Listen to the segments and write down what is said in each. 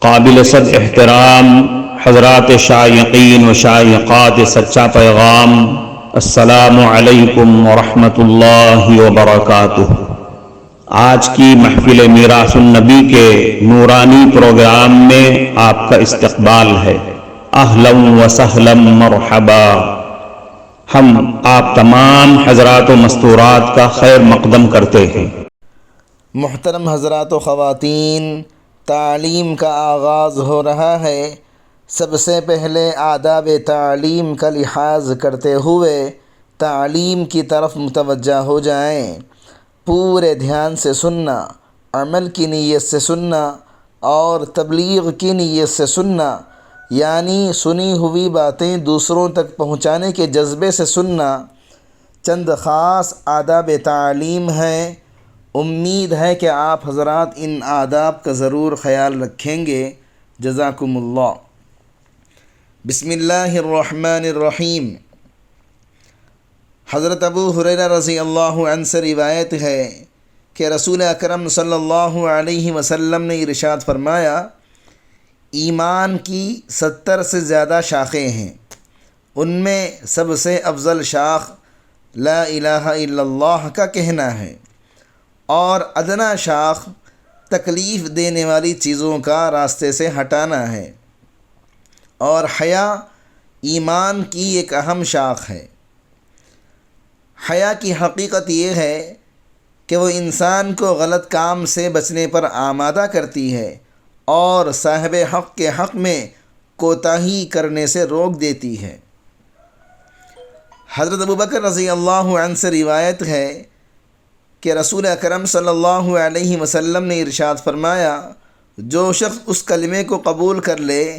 قابل صد احترام حضرات شائقین و شائقات سچا پیغام، السلام علیکم ورحمۃ اللہ وبرکاتہ۔ آج کی محفل میراث النبی کے نورانی پروگرام میں آپ کا استقبال ہے۔ اہلا و سہلا مرحبا۔ ہم آپ تمام حضرات و مستورات کا خیر مقدم کرتے ہیں۔ محترم حضرات و خواتین، تعلیم کا آغاز ہو رہا ہے۔ سب سے پہلے آداب تعلیم کا لحاظ کرتے ہوئے تعلیم کی طرف متوجہ ہو جائیں۔ پورے دھیان سے سننا، عمل کی نیت سے سننا اور تبلیغ کی نیت سے سننا، یعنی سنی ہوئی باتیں دوسروں تک پہنچانے کے جذبے سے سننا۔ چند خاص آداب تعلیم ہیں۔ امید ہے کہ آپ حضرات ان آداب کا ضرور خیال رکھیں گے۔ جزاکم اللہ۔ بسم اللہ الرحمن الرحیم۔ حضرت ابو ہریرہ رضی اللہ عنہ سے روایت ہے کہ رسول اکرم صلی اللہ علیہ وسلم نے ارشاد فرمایا، ایمان کی 70 سے زیادہ شاخیں ہیں، ان میں سب سے افضل شاخ لا الہ الا اللہ کا کہنا ہے، اور ادنا شاخ تکلیف دینے والی چیزوں کا راستے سے ہٹانا ہے، اور حیا ایمان کی ایک اہم شاخ ہے۔ حیا کی حقیقت یہ ہے کہ وہ انسان کو غلط کام سے بچنے پر آمادہ کرتی ہے اور صاحب حق کے حق میں کوتاہی کرنے سے روک دیتی ہے۔ حضرت ابوبکر رضی اللہ عنہ سے روایت ہے کہ رسول اکرم صلی اللہ علیہ وسلم نے ارشاد فرمایا، جو شخص اس کلمے کو قبول کر لے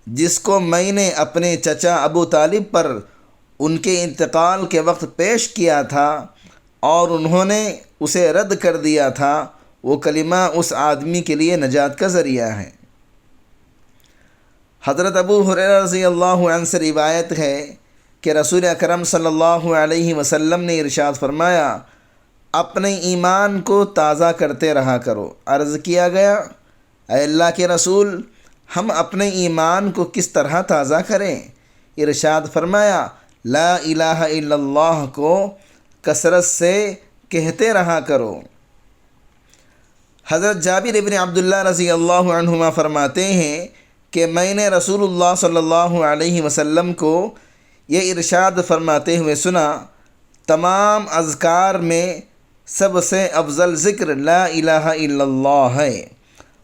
جس کو میں نے اپنے چچا ابو طالب پر ان کے انتقال کے وقت پیش کیا تھا اور انہوں نے اسے رد کر دیا تھا، وہ کلمہ اس آدمی کے لیے نجات کا ذریعہ ہے۔ حضرت ابو ہریرہ رضی اللہ عنہ سے روایت ہے کہ رسول اکرم صلی اللہ علیہ وسلم نے ارشاد فرمایا، اپنے ایمان کو تازہ کرتے رہا کرو۔ عرض کیا گیا، اے اللہ کے رسول، ہم اپنے ایمان کو کس طرح تازہ کریں؟ ارشاد فرمایا، لا الہ الا اللہ کو کثرت سے کہتے رہا کرو۔ حضرت جابر بن عبداللہ رضی اللہ عنہما فرماتے ہیں کہ میں نے رسول اللہ صلی اللہ علیہ وسلم کو یہ ارشاد فرماتے ہوئے سنا، تمام اذکار میں سب سے افضل ذکر لا الہ الا اللہ ہے،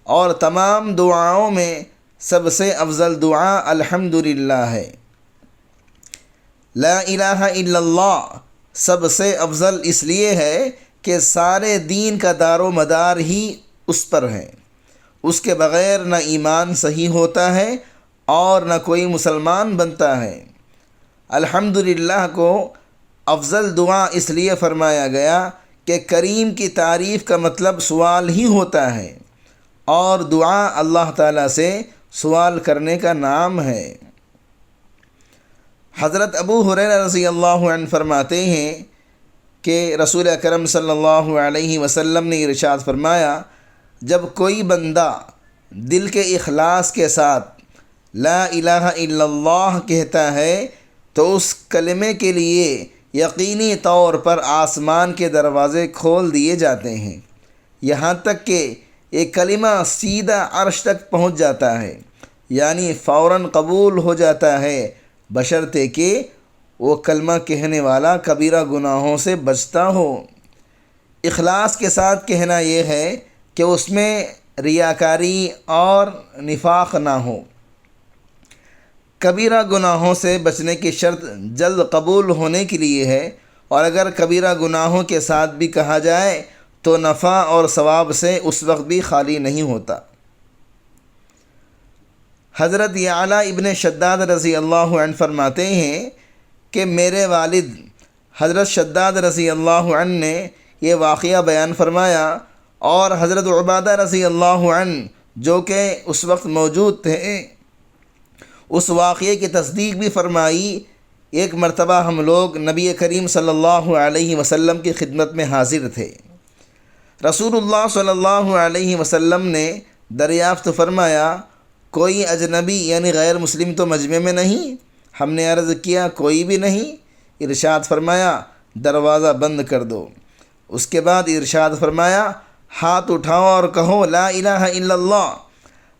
اور تمام دعاؤں میں سب سے افضل دعا الحمدللہ ہے۔ لا الہ الا اللہ سب سے افضل اس لیے ہے کہ سارے دین کا دار و مدار ہی اس پر ہے، اس کے بغیر نہ ایمان صحیح ہوتا ہے اور نہ کوئی مسلمان بنتا ہے۔ الحمدللہ کو افضل دعا اس لیے فرمایا گیا کہ کریم کی تعریف کا مطلب سوال ہی ہوتا ہے، اور دعا اللہ تعالیٰ سے سوال کرنے کا نام ہے۔ حضرت ابو ہریرہ رضی اللہ عنہ فرماتے ہیں کہ رسول اکرم صلی اللہ علیہ وسلم نے ارشاد فرمایا، جب کوئی بندہ دل کے اخلاص کے ساتھ لا الہ الا اللہ کہتا ہے تو اس کلمے کے لیے یقینی طور پر آسمان کے دروازے کھول دیے جاتے ہیں، یہاں تک کہ یہ کلمہ سیدھا عرش تک پہنچ جاتا ہے، یعنی فوراً قبول ہو جاتا ہے، بشرطے کہ وہ کلمہ کہنے والا کبیرہ گناہوں سے بچتا ہو۔ اخلاص کے ساتھ کہنا یہ ہے کہ اس میں ریاکاری اور نفاق نہ ہو۔ کبیرہ گناہوں سے بچنے کی شرط جلد قبول ہونے کے لیے ہے، اور اگر کبیرہ گناہوں کے ساتھ بھی کہا جائے تو نفع اور ثواب سے اس وقت بھی خالی نہیں ہوتا۔ حضرت یعلا ابن شداد رضی اللہ عنہ فرماتے ہیں کہ میرے والد حضرت شداد رضی اللہ عنہ نے یہ واقعہ بیان فرمایا، اور حضرت عبادہ رضی اللہ عنہ جو کہ اس وقت موجود تھے اس واقعے کی تصدیق بھی فرمائی۔ ایک مرتبہ ہم لوگ نبی کریم صلی اللہ علیہ وسلم کی خدمت میں حاضر تھے۔ رسول اللہ صلی اللہ علیہ وسلم نے دریافت فرمایا، کوئی اجنبی یعنی غیر مسلم تو مجمع میں نہیں؟ ہم نے عرض کیا کوئی بھی نہیں۔ ارشاد فرمایا دروازہ بند کر دو۔ اس کے بعد ارشاد فرمایا ہاتھ اٹھاؤ اور کہو لا الہ الا اللہ۔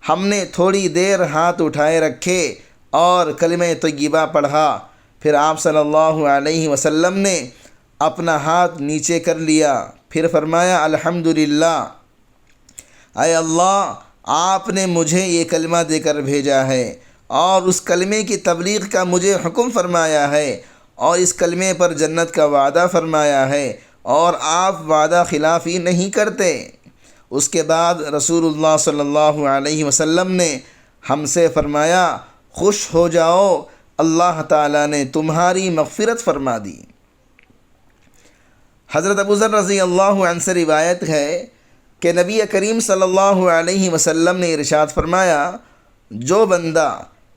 ہم نے تھوڑی دیر ہاتھ اٹھائے رکھے اور کلمہ طیبہ پڑھا، پھر آپ صلی اللہ علیہ وسلم نے اپنا ہاتھ نیچے کر لیا، پھر فرمایا الحمدللہ، اے اللہ آپ نے مجھے یہ کلمہ دے کر بھیجا ہے اور اس کلمے کی تبلیغ کا مجھے حکم فرمایا ہے اور اس کلمے پر جنت کا وعدہ فرمایا ہے اور آپ وعدہ خلافی نہیں کرتے۔ اس کے بعد رسول اللہ صلی اللہ علیہ وسلم نے ہم سے فرمایا خوش ہو جاؤ، اللہ تعالیٰ نے تمہاری مغفرت فرما دی۔ حضرت ابو ذر رضی اللہ عنہ سے روایت ہے کہ نبی کریم صلی اللہ علیہ وسلم نے ارشاد فرمایا جو بندہ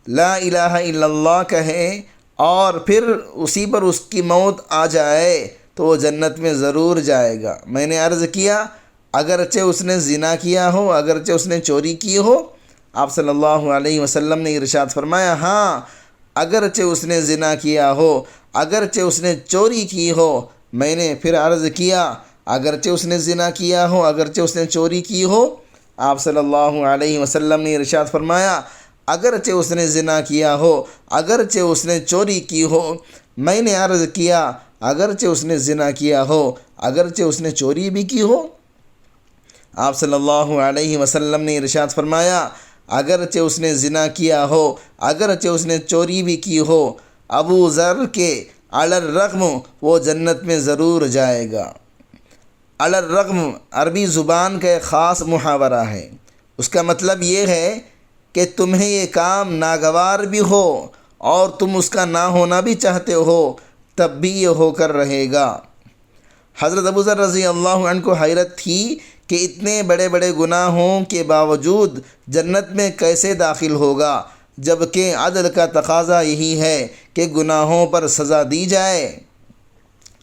لا الہ الا اللہ کہے اور پھر اسی پر اس کی موت آ جائے تو وہ جنت میں ضرور جائے گا۔ میں نے عرض کیا اگرچہ اس نے زنا کیا ہو، اگرچہ اس نے چوری کی ہو؟ آپ صلی اللہ علیہ وسلم نے ارشاد فرمایا ہاں، اگرچہ اس نے زنا کیا ہو، اگرچہ اس نے چوری کی ہو۔ میں نے پھر عرض کیا اگرچہ اس نے زنا کیا ہو، اگرچہ اس نے چوری کی ہو؟ آپ صلی اللہ علیہ وسلم نے ارشاد فرمایا اگرچہ اس نے زنا کیا ہو، اگرچہ اس نے چوری کی ہو۔ میں نے عرض کیا اگرچہ اس نے زنا کیا ہو، اگرچہ اس نے چوری بھی کی ہو؟ آپ صلی اللہ علیہ وسلم نے ارشاد فرمایا اگرچہ اس نے زنا کیا ہو، اگرچہ اس نے چوری بھی کی ہو، ابو ذر کے علی الرغم وہ جنت میں ضرور جائے گا۔ علی الرغم عربی زبان کا ایک خاص محاورہ ہے۔ اس کا مطلب یہ ہے کہ تمہیں یہ کام ناگوار بھی ہو اور تم اس کا نہ ہونا بھی چاہتے ہو تب بھی یہ ہو کر رہے گا۔ حضرت ابو ذر رضی اللہ عنہ کو حیرت تھی کہ اتنے بڑے بڑے گناہوں کے باوجود جنت میں کیسے داخل ہوگا، جبکہ عدل کا تقاضا یہی ہے کہ گناہوں پر سزا دی جائے۔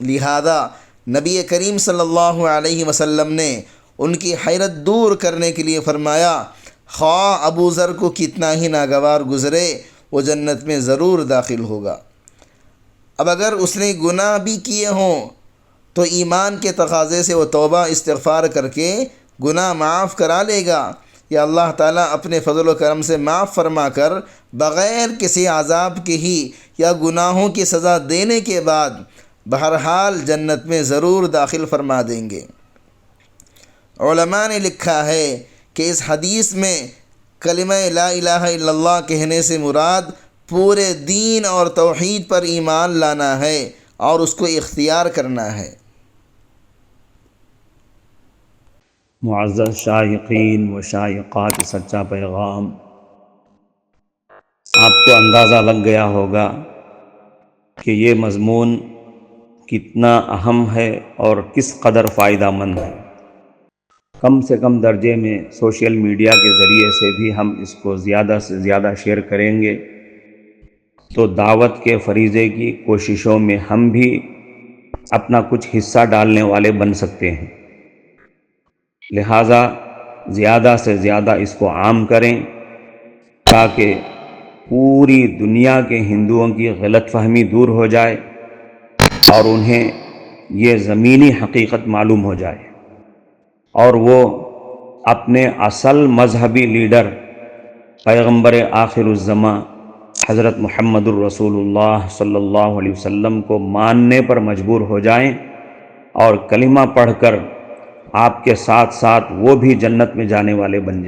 لہذا نبی کریم صلی اللہ علیہ وسلم نے ان کی حیرت دور کرنے کے لیے فرمایا خواہ ابو ذر کو کتنا ہی ناگوار گزرے وہ جنت میں ضرور داخل ہوگا۔ اب اگر اس نے گناہ بھی کیے ہوں تو ایمان کے تقاضے سے وہ توبہ استغفار کر کے گناہ معاف کرا لے گا، یا اللہ تعالیٰ اپنے فضل و کرم سے معاف فرما کر بغیر کسی عذاب کے ہی یا گناہوں کی سزا دینے کے بعد بہرحال جنت میں ضرور داخل فرما دیں گے۔ علماء نے لکھا ہے کہ اس حدیث میں کلمہ لا الہ الا اللہ کہنے سے مراد پورے دین اور توحید پر ایمان لانا ہے اور اس کو اختیار کرنا ہے۔ معزز شائقین و شائقات سچا پیغام، آپ کو اندازہ لگ گیا ہوگا کہ یہ مضمون کتنا اہم ہے اور کس قدر فائدہ مند ہے۔ کم سے کم درجے میں سوشل میڈیا کے ذریعے سے بھی ہم اس کو زیادہ سے زیادہ شیئر کریں گے تو دعوت کے فریضے کی کوششوں میں ہم بھی اپنا کچھ حصہ ڈالنے والے بن سکتے ہیں۔ لہٰذا زیادہ سے زیادہ اس کو عام کریں تاکہ پوری دنیا کے ہندوؤں کی غلط فہمی دور ہو جائے اور انہیں یہ زمینی حقیقت معلوم ہو جائے اور وہ اپنے اصل مذہبی لیڈر پیغمبر آخر الزماں حضرت محمد الرسول اللہ صلی اللہ علیہ وسلم کو ماننے پر مجبور ہو جائیں اور کلمہ پڑھ کر آپ کے ساتھ ساتھ وہ بھی جنت میں جانے والے بن جائیں۔